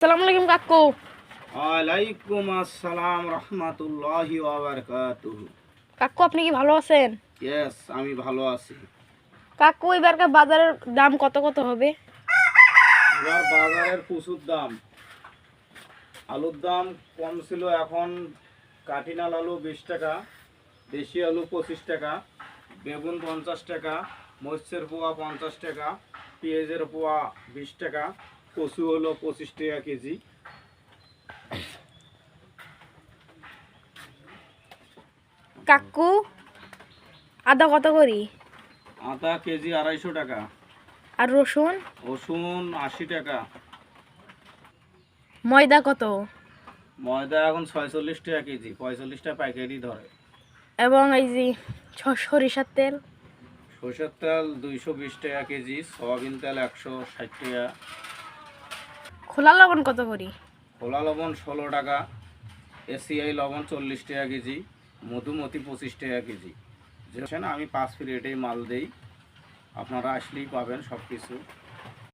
আসসালামু আলাইকুম কাকু। ওয়ালাইকুম আসসালাম রহমতুল্লাহি ওয়া বারাকাতুহু। কাকু আপনি কি ভালো আছেন? ইয়েস, আমি ভালো আছি। কাকু এবারকার বাজারের দাম কত কত হবে? এবার বাজারের প্রচুর দাম। আলুর দাম কম ছিল, এখন কাঠিনাল আলু 20 টাকা, দেশি আলু 25 টাকা, বেগুন 50 টাকা, মরিচের পোয়া 50 টাকা, পেঁয়াজের পোয়া 20 টাকা, কচু হলো 25 টাকা কেজি। কাকু আদা কত করি? আদা কেজি 250 টাকা, আর রসুন? রসুন 80 টাকা, ময়দা কত? ময়দা এখন 46 টাকা কেজি, 45 টাকা পাইকারি ধরে। এবং এই যে সরিষার তেল? সরষের তেল 220 টাকা কেজি, সয়াবিন তেল 160 টাকা, খোলা লবণ কত করি? খোলা লবণ 16 টাকা, এসিআই লবণ 40 টাকা কেজি, মধুমতি 25 টাকা কেজি। যেখানে আমি 5 ফ্রি রেটেই মাল দেই, আপনারা আসলেই পাবেন সব কিছু।